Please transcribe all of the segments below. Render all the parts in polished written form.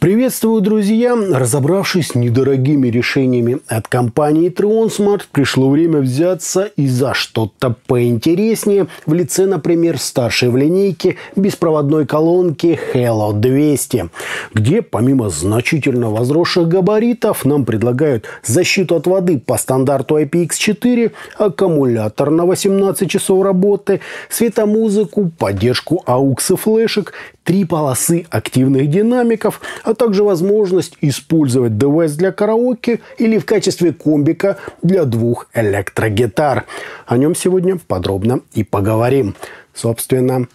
Приветствую, друзья! Разобравшись с недорогими решениями от компании Tronsmart, пришло время взяться и за что-то поинтереснее в лице, например, старшей в линейке беспроводной колонки Halo 200, где помимо значительно возросших габаритов нам предлагают защиту от воды по стандарту IPX4, аккумулятор на 18 часов работы, светомузыку, поддержку AUX и флешек, 3 полосы активных динамиков, а также возможность использовать девайс для караоке или в качестве комбика для 2 электрогитар. О нем сегодня подробно и поговорим. Собственно,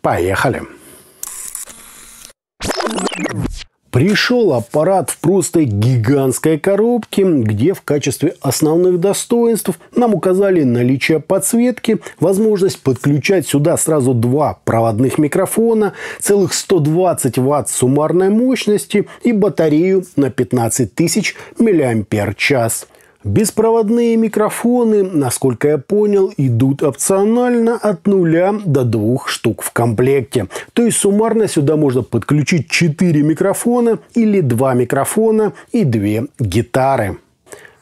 поехали! Пришел аппарат в просто гигантской коробке, где в качестве основных достоинств нам указали наличие подсветки, возможность подключать сюда сразу 2 проводных микрофона, целых 120 Вт суммарной мощности и батарею на 15 тысяч мАч. Беспроводные микрофоны, насколько я понял, идут опционально от 0 до 2 штук в комплекте. То есть суммарно сюда можно подключить 4 микрофона или 2 микрофона и 2 гитары.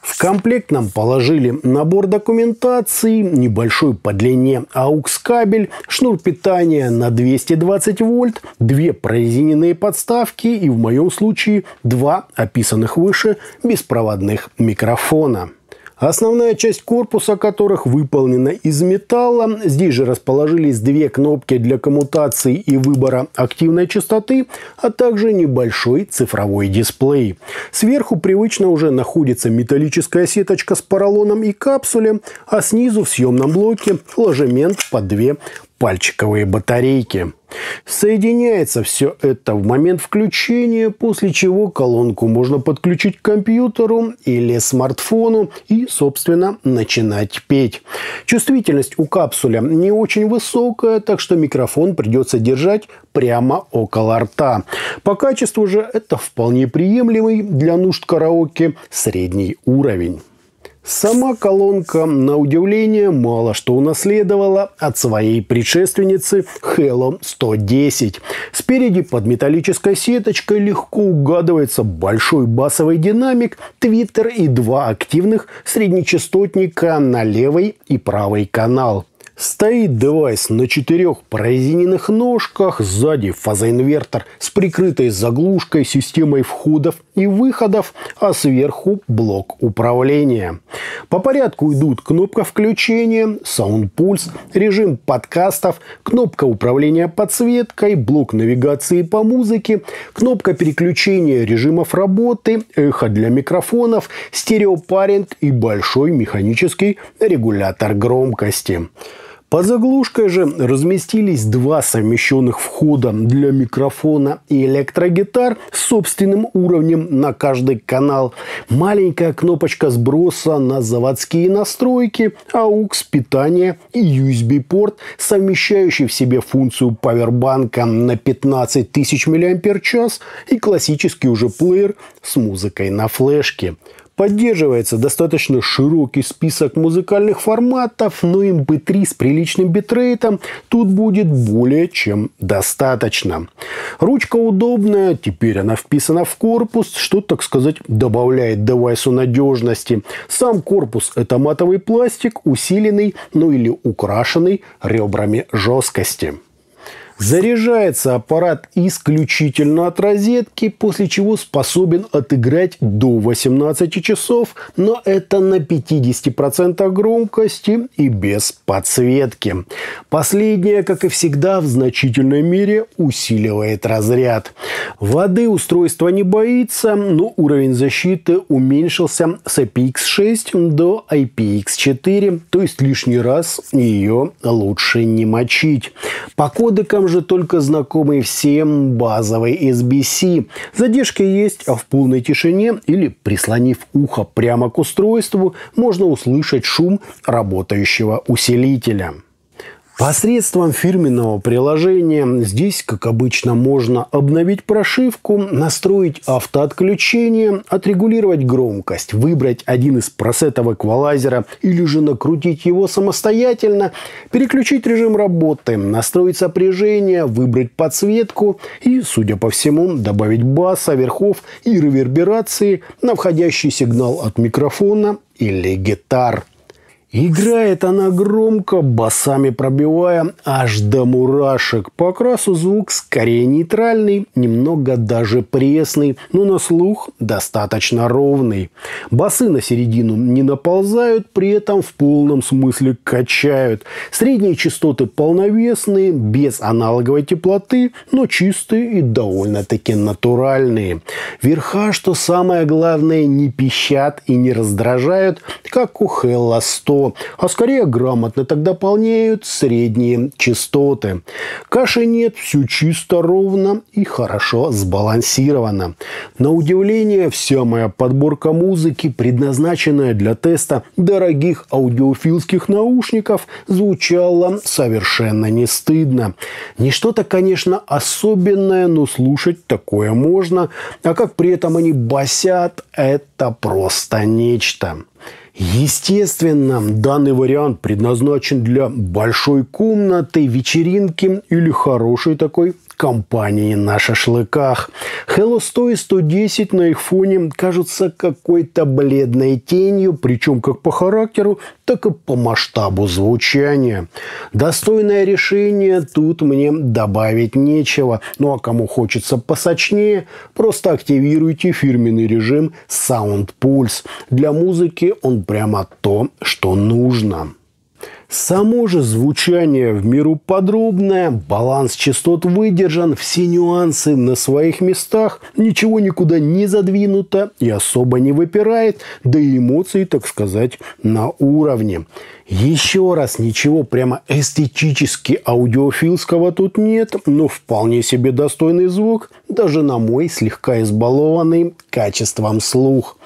В комплект нам положили набор документации, небольшой по длине AUX-кабель, шнур питания на 220 вольт, 2 прорезиненные подставки и в моем случае 2 описанных выше беспроводных микрофона. Основная часть корпуса которых выполнена из металла. Здесь же расположились 2 кнопки для коммутации и выбора активной частоты, а также небольшой цифровой дисплей. Сверху привычно уже находится металлическая сеточка с поролоном и капсулем, а снизу в съемном блоке ложемент под 2 пальчиковые батарейки. Соединяется все это в момент включения, после чего колонку можно подключить к компьютеру или смартфону и, собственно, начинать петь. Чувствительность у капсуля не очень высокая, так что микрофон придется держать прямо около рта. По качеству же это вполне приемлемый для нужд караоке средний уровень. Сама колонка, на удивление, мало что унаследовала от своей предшественницы Halo 110. Спереди под металлической сеточкой легко угадывается большой басовый динамик, твиттер и 2 активных среднечастотника на левый и правый канал. Стоит девайс на 4 прорезиненных ножках, сзади фазоинвертор с прикрытой заглушкой, системой входов и выходов, а сверху блок управления. По порядку идут кнопка включения, саунд-пульс, режим подкастов, кнопка управления подсветкой, блок навигации по музыке, кнопка переключения режимов работы, эхо для микрофонов, стереопаринг и большой механический регулятор громкости. Под заглушкой же разместились 2 совмещенных входа для микрофона и электрогитар с собственным уровнем на каждый канал, маленькая кнопочка сброса на заводские настройки, AUX питание и USB-порт, совмещающий в себе функцию павербанка на 15 тысяч мАч и классический уже плеер с музыкой на флешке. Поддерживается достаточно широкий список музыкальных форматов, но MP3 с приличным битрейтом тут будет более чем достаточно. Ручка удобная, теперь она вписана в корпус, что, так сказать, добавляет девайсу надежности. Сам корпус – это матовый пластик, усиленный, ну или украшенный ребрами жесткости. Заряжается аппарат исключительно от розетки, после чего способен отыграть до 18 часов, но это на 50% громкости и без подсветки. Последнее, как и всегда, в значительной мере усиливает разряд. Воды устройство не боится, но уровень защиты уменьшился с IPX6 до IPX4, то есть лишний раз ее лучше не мочить. По кодекам же только знакомый всем базовый SBC. Задержки есть, а в полной тишине или прислонив ухо прямо к устройству можно услышать шум работающего усилителя. Посредством фирменного приложения здесь, как обычно, можно обновить прошивку, настроить автоотключение, отрегулировать громкость, выбрать один из пресетов эквалайзера или же накрутить его самостоятельно, переключить режим работы, настроить сопряжение, выбрать подсветку и, судя по всему, добавить баса, верхов и реверберации на входящий сигнал от микрофона или гитар. Играет она громко, басами пробивая аж до мурашек. По окрасу звук скорее нейтральный, немного даже пресный, но на слух достаточно ровный. Басы на середину не наползают, при этом в полном смысле качают. Средние частоты полновесные, без аналоговой теплоты, но чистые и довольно-таки натуральные. Верха, что самое главное, не пищат и не раздражают, как у Hello 100. А скорее грамотно так дополняют средние частоты. Каши нет, все чисто, ровно и хорошо сбалансировано. На удивление, вся моя подборка музыки, предназначенная для теста дорогих аудиофилских наушников, звучала совершенно не стыдно. Не что-то, конечно, особенное, но слушать такое можно. А как при этом они басят, это просто нечто. Естественно, данный вариант предназначен для большой комнаты, вечеринки или хорошей такой компании на шашлыках. Hello 100 и 110 на их фоне кажутся какой-то бледной тенью, причем как по характеру, так и по масштабу звучания. Достойное решение, тут мне добавить нечего. Ну а кому хочется посочнее, просто активируйте фирменный режим Sound Pulse. Для музыки он прямо то, что нужно. Само же звучание в меру подробное, баланс частот выдержан, все нюансы на своих местах, ничего никуда не задвинуто и особо не выпирает, да и эмоции, так сказать, на уровне. Еще раз, ничего прямо эстетически аудиофилского тут нет, но вполне себе достойный звук, даже на мой слегка избалованный качеством слух.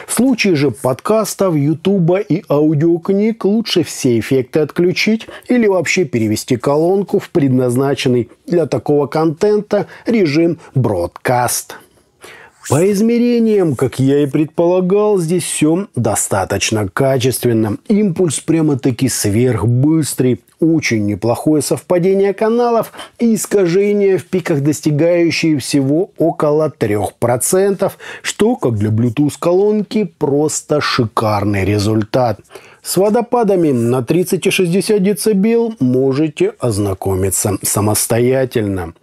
В случае же подкастов, ютуба и аудиокниг лучше все эффекты отключить или вообще перевести колонку в предназначенный для такого контента режим бродкаст. По измерениям, как я и предполагал, здесь все достаточно качественно. Импульс прямо-таки сверхбыстрый. Очень неплохое совпадение каналов и искажения в пиках, достигающие всего около 3%, что, как для Bluetooth-колонки, просто шикарный результат. С водопадами на 30 и 60 дБ можете ознакомиться самостоятельно.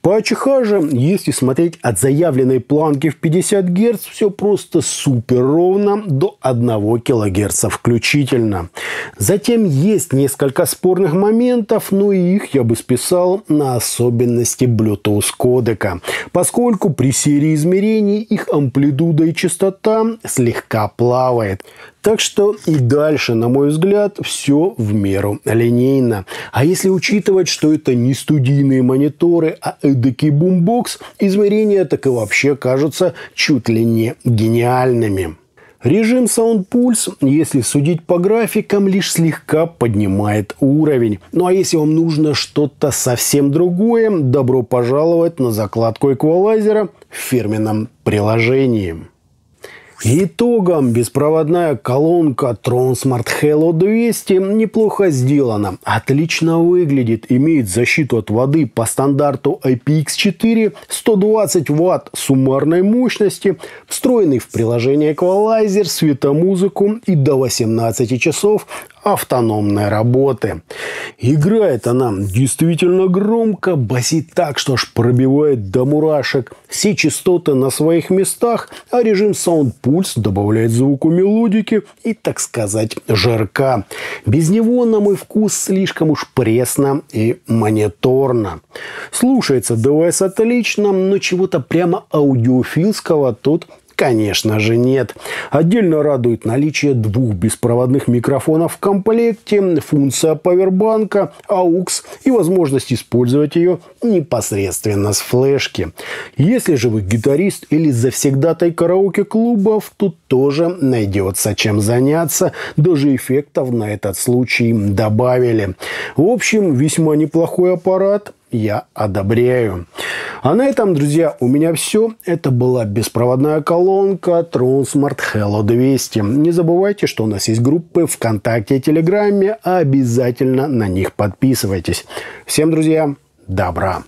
По АЧХ же, если смотреть от заявленной планки в 50 Гц, все просто супер ровно до 1 кГц включительно. Затем есть несколько спорных моментов, но их я бы списал на особенности Bluetooth кодека, поскольку при серии измерений их амплитуда и частота слегка плавает. Так что и дальше, на мой взгляд, все в меру линейно. А если учитывать, что это не студийные мониторы, а эдакий бумбокс, измерения так и вообще кажутся чуть ли не гениальными. Режим Sound Pulse, если судить по графикам, лишь слегка поднимает уровень. Ну а если вам нужно что-то совсем другое, добро пожаловать на закладку эквалайзера в фирменном приложении. Итогом беспроводная колонка Tronsmart Hello 200 неплохо сделана, отлично выглядит, имеет защиту от воды по стандарту IPX4, 120 Вт суммарной мощности, встроенный в приложение эквалайзер, светомузыку и до 18 часов автономной работы. Играет она действительно громко, басит так, что аж пробивает до мурашек. Все частоты на своих местах, а режим Sound Pulse добавляет звуку мелодики и, так сказать, жарка. Без него, на мой вкус, слишком уж пресно и мониторно. Слушается девайс отлично, но чего-то прямо аудиофилского тут Конечно же нет. Отдельно радует наличие двух беспроводных микрофонов в комплекте, функция павербанка, AUX и возможность использовать ее непосредственно с флешки. Если же вы гитарист или завсегдатай караоке-клубов, тут тоже найдется чем заняться. Даже эффектов на этот случай добавили. В общем, весьма неплохой аппарат. Я одобряю. А на этом, друзья, у меня все. Это была беспроводная колонка Tronsmart Hello 200. Не забывайте, что у нас есть группы ВКонтакте и Телеграме. Обязательно на них подписывайтесь. Всем, друзья, добра!